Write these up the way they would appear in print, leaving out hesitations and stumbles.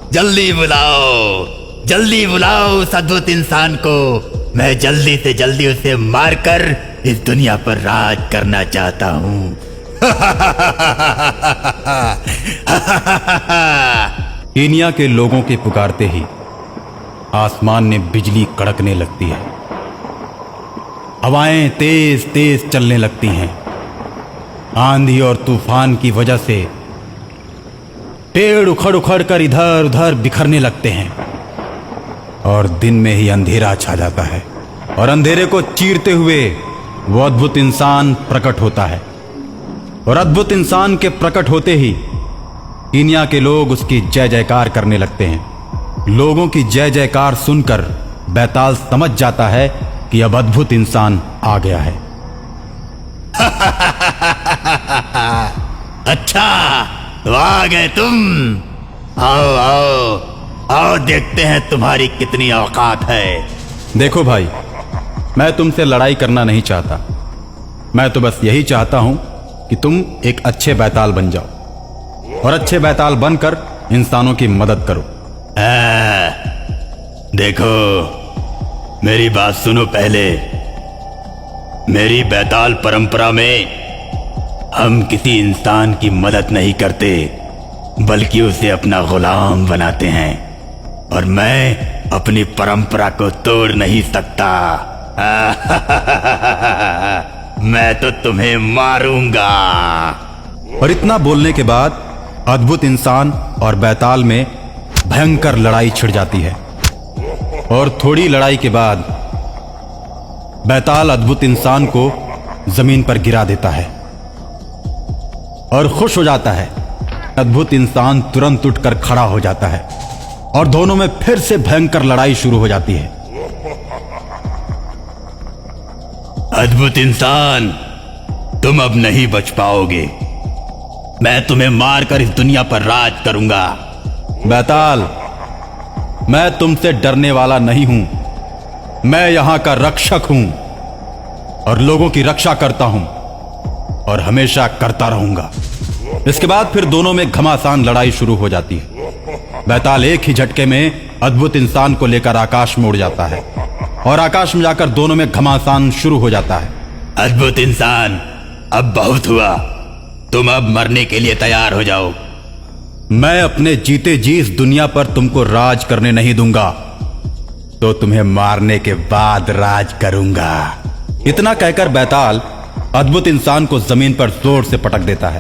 जल्दी बुलाओ उस अद्भुत इंसान को। मैं जल्दी से जल्दी उसे मारकर इस दुनिया पर राज करना चाहता हूँ। कीनिया के लोगों के पुकारते ही आसमान में बिजली कड़कने लगती है, हवाएं तेज तेज चलने लगती हैं। आंधी और तूफान की वजह से पेड़ उखड़ उखड़ कर इधर उधर बिखरने लगते हैं और दिन में ही अंधेरा छा जाता है और अंधेरे को चीरते हुए वो अद्भुत इंसान प्रकट होता है। और अद्भुत इंसान के प्रकट होते ही कीनिया के लोग उसकी जय जयकार करने लगते हैं। लोगों की जय जयकार सुनकर बैताल समझ जाता है कि अब अद्भुत इंसान आ गया है। अच्छा, तो आ गए तुम। आओ आओ आओ, देखते हैं तुम्हारी कितनी औकात है। देखो भाई, मैं तुमसे लड़ाई करना नहीं चाहता। मैं तो बस यही चाहता हूं कि तुम एक अच्छे बैताल बन जाओ और अच्छे बैताल बनकर इंसानों की मदद करो। देखो, मेरी बात सुनो पहले। मेरी बैताल परंपरा में हम किसी इंसान की मदद नहीं करते, बल्कि उसे अपना गुलाम बनाते हैं। और मैं अपनी परंपरा को तोड़ नहीं सकता। मैं तो तुम्हें मारूंगा। और इतना बोलने के बाद अद्भुत इंसान और बैताल में भयंकर लड़ाई छिड़ जाती है। और थोड़ी लड़ाई के बाद बैताल अद्भुत इंसान को जमीन पर गिरा देता है और खुश हो जाता है। अद्भुत इंसान तुरंत उठकर खड़ा हो जाता है और दोनों में फिर से भयंकर लड़ाई शुरू हो जाती है। अद्भुत इंसान, तुम अब नहीं बच पाओगे। मैं तुम्हें मारकर इस दुनिया पर राज करूंगा। बैताल, मैं तुमसे डरने वाला नहीं हूं। मैं यहां का रक्षक हूं और लोगों की रक्षा करता हूं और हमेशा करता रहूंगा। इसके बाद फिर दोनों में घमासान लड़ाई शुरू हो जाती है। बैताल एक ही झटके में अद्भुत इंसान को लेकर आकाश में उड़ जाता है और आकाश में जाकर दोनों में घमासान शुरू हो जाता है। अद्भुत इंसान, अब बहुत हुआ। तुम अब मरने के लिए तैयार हो जाओ। मैं अपने जीते जी इस दुनिया पर तुमको राज करने नहीं दूंगा, तो तुम्हें मारने के बाद राज करूंगा। इतना कहकर बैताल अद्भुत इंसान को जमीन पर जोर से पटक देता है,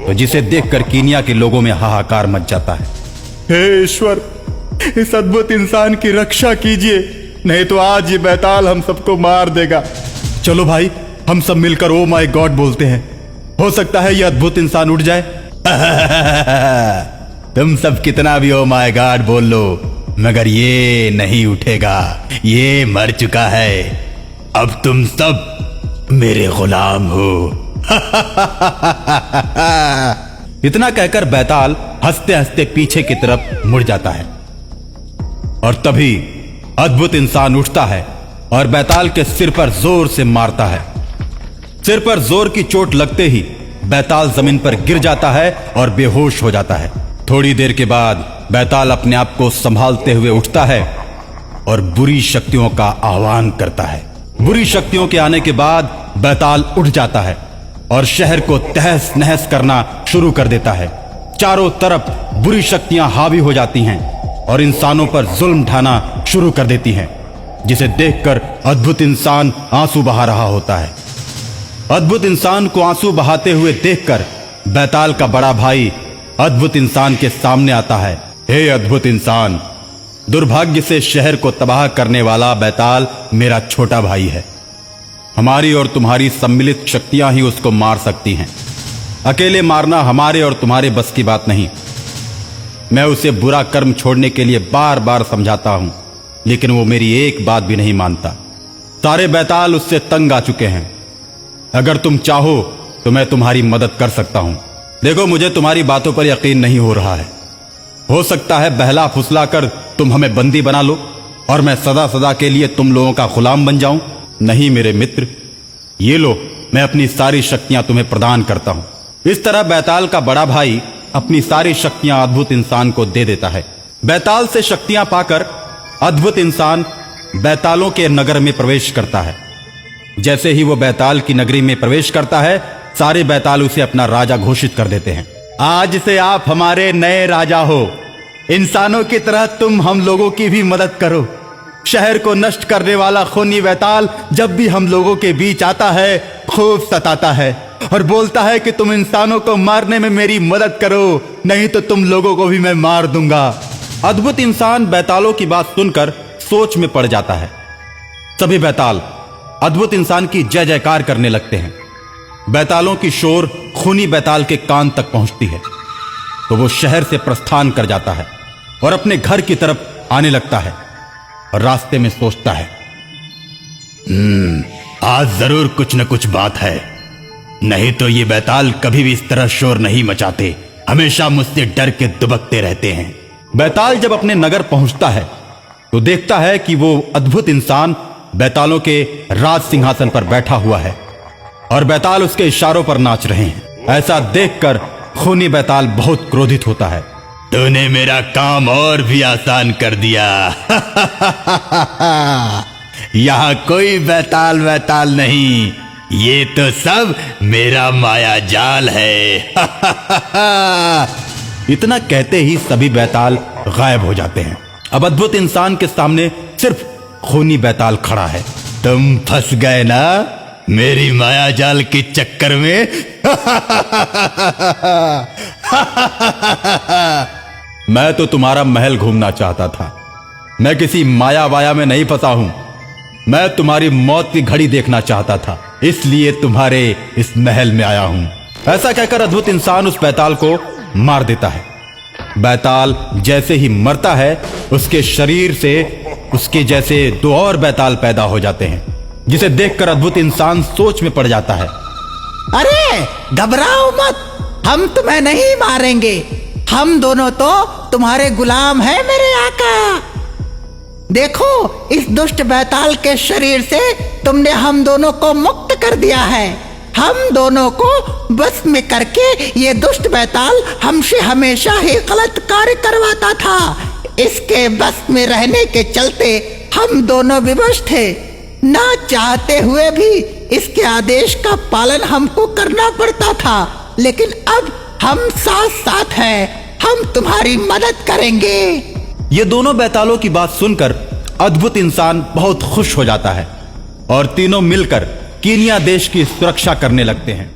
तो जिसे देखकर कीनिया के लोगों में हाहाकार मच जाता है। हे ईश्वर, इस अद्भुत इंसान की रक्षा कीजिए, नहीं तो आज ये बैताल हम सबको मार देगा। चलो भाई, हम सब मिलकर ओ माय गॉड बोलते हैं। हो सकता है ये अद्भुत इंसान उठ जाए। तुम सब कितना भी ओ माय गॉड बोल लो, मगर ये नहीं उठेगा। ये मर चुका है। अब तुम सब मेरे गुलाम हो। इतना कहकर बैताल हंसते हंसते पीछे की तरफ मुड़ जाता है और तभी अद्भुत इंसान उठता है और बैताल के सिर पर जोर से मारता है। सिर पर जोर की चोट लगते ही बैताल जमीन पर गिर जाता है और बेहोश हो जाता है। थोड़ी देर के बाद बैताल अपने आप को संभालते हुए उठता है और बुरी शक्तियों का आह्वान करता है। बुरी शक्तियों के आने के बाद बैताल उठ जाता है और शहर को तहस नहस करना शुरू कर देता है। चारों तरफ बुरी शक्तियां हावी हो जाती हैं और इंसानों पर जुल्म ढाना शुरू कर देती हैं, जिसे देखकर अद्भुत इंसान आंसू बहा रहा होता है। अद्भुत इंसान को आंसू बहाते हुए देखकर बैताल का बड़ा भाई अद्भुत इंसान के सामने आता है। हे अद्भुत इंसान, दुर्भाग्य से शहर को तबाह करने वाला बैताल मेरा छोटा भाई है। हमारी और तुम्हारी सम्मिलित शक्तियां ही उसको मार सकती हैं। अकेले मारना हमारे और तुम्हारे बस की बात नहीं। मैं उसे बुरा कर्म छोड़ने के लिए बार बार समझाता हूं, लेकिन वो मेरी एक बात भी नहीं मानता। सारे बैताल उससे तंग आ चुके हैं। अगर तुम चाहो तो मैं तुम्हारी मदद कर सकता हूं। देखो, मुझे तुम्हारी बातों पर यकीन नहीं हो रहा है। हो सकता है बहला फुसला कर तुम हमें बंदी बना लो और मैं सदा सदा के लिए तुम लोगों का गुलाम बन जाऊं। नहीं मेरे मित्र, ये लो, मैं अपनी सारी शक्तियां तुम्हें प्रदान करता हूं। इस तरह बैताल का बड़ा भाई अपनी सारी शक्तियां अद्भुत इंसान को दे देता है। बैताल से शक्तियां पाकर अद्भुत इंसान बैतालों के नगर में प्रवेश करता है। जैसे ही वो बैताल की नगरी में प्रवेश करता है, सारे बैताल उसे अपना राजा घोषित कर देते हैं। आज से आप हमारे नए राजा हो। इंसानों की तरह तुम हम लोगों की भी मदद करो। शहर को नष्ट करने वाला खूनी बैताल जब भी हम लोगों के बीच आता है, खूब सताता है और बोलता है कि तुम इंसानों को मारने में मेरी मदद करो, नहीं तो तुम लोगों को भी मैं मार दूंगा। अद्भुत इंसान बैतालों की बात सुनकर सोच में पड़ जाता है। सभी बैताल अद्भुत इंसान की जय जयकार करने लगते हैं। बैतालों की शोर खूनी बैताल के कान तक पहुंचती है, तो वो शहर से प्रस्थान कर जाता है और अपने घर की तरफ आने लगता है और रास्ते में सोचता है, आज जरूर कुछ न कुछ बात है, नहीं तो ये बैताल कभी भी इस तरह शोर नहीं मचाते, हमेशा मुझसे डर के दुबकते रहते हैं। बैताल जब अपने नगर पहुंचता है तो देखता है कि वो अद्भुत इंसान बैतालों के राज सिंहासन पर बैठा हुआ है और बैताल उसके इशारों पर नाच रहे हैं। ऐसा देखकर खूनी बैताल बहुत क्रोधित होता है। तूने मेरा काम और भी आसान कर दिया। यहाँ कोई बैताल वैताल नहीं, ये तो सब मेरा माया जाल है। इतना कहते ही सभी बैताल गायब हो जाते हैं। अब अद्भुत इंसान के सामने सिर्फ खूनी बैताल खड़ा है। तुम फंस गए ना मेरी माया जाल के चक्कर में। मैं तो तुम्हारा महल घूमना चाहता था, मैं किसी माया वाया में नहीं फंसा हूं। मैं तुम्हारी मौत की घड़ी देखना चाहता था, इसलिए तुम्हारे इस महल में आया हूं। ऐसा कहकर अद्भुत इंसान उस बैताल को मार देता है। बैताल जैसे ही मरता है, उसके शरीर से उसके जैसे दो और बैताल पैदा हो जाते हैं, जिसे देखकर अद्भुत इंसान सोच में पड़ जाता है। अरे घबराओ मत, हम तुम्हें नहीं मारेंगे, हम दोनों तो तुम्हारे गुलाम हैं मेरे आका। देखो, इस दुष्ट बैताल के शरीर से तुमने हम दोनों को मुक्त कर दिया है। हम दोनों को बस में करके ये दुष्ट बैताल हमसे हमेशा ही गलत कार्य करवाता था। इसके बस में रहने के चलते हम दोनों विवश थे। ना चाहते हुए भी इसके आदेश का पालन हमको करना पड़ता था, लेकिन अब हम साथ साथ हैं, हम तुम्हारी मदद करेंगे। ये दोनों बैतालों की बात सुनकर अद्भुत इंसान बहुत खुश हो जाता है और तीनों मिलकर कीनिया देश की सुरक्षा करने लगते हैं।